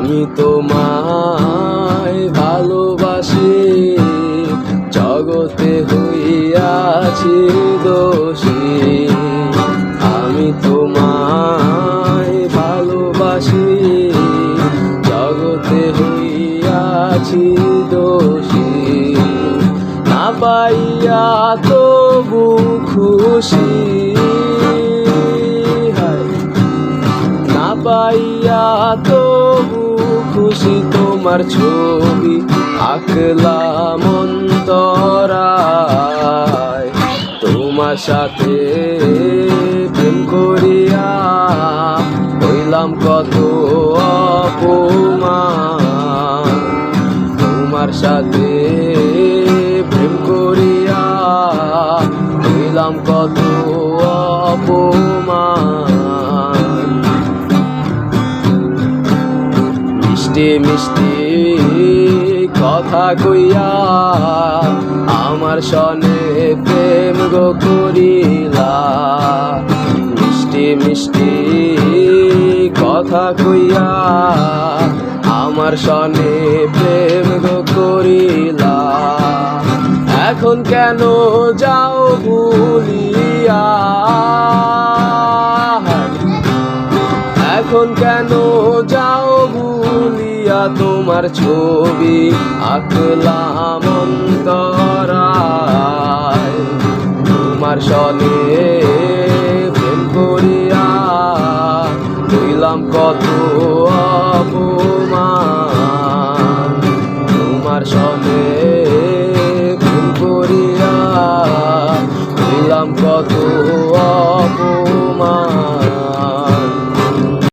আমি তোমায় ভালোবাসি, জগতে হইয়াছি দোষী। আমি তোমায় ভালোবাসি, জগতে হইয়াছি দোষী। না পাইয়া তবু খুশি, না পাইয়া তবু খুশি। তোমার ছবি আঁকলাম অন্তরায়, তোমার সাথে প্রেম করিয়া হইলাম কত অপমান। তোমার সাথে প্রেম করিয়া হইলাম কত অপমান। মিষ্টি মিষ্টি কথা কইয়া আমার সনে প্রেম গো করিলা। মিষ্টি মিষ্টি কথা কইয়া আমার সনে প্রেম গো করিলা। এখন কেন যাও ভুলিয়া, এখন কেন যাও ভুলিয়া। তোমার ছবি আঁকলাম অন্তরায়, তোমার সনে প্রেম করিয়া হইলাম কত অপমান।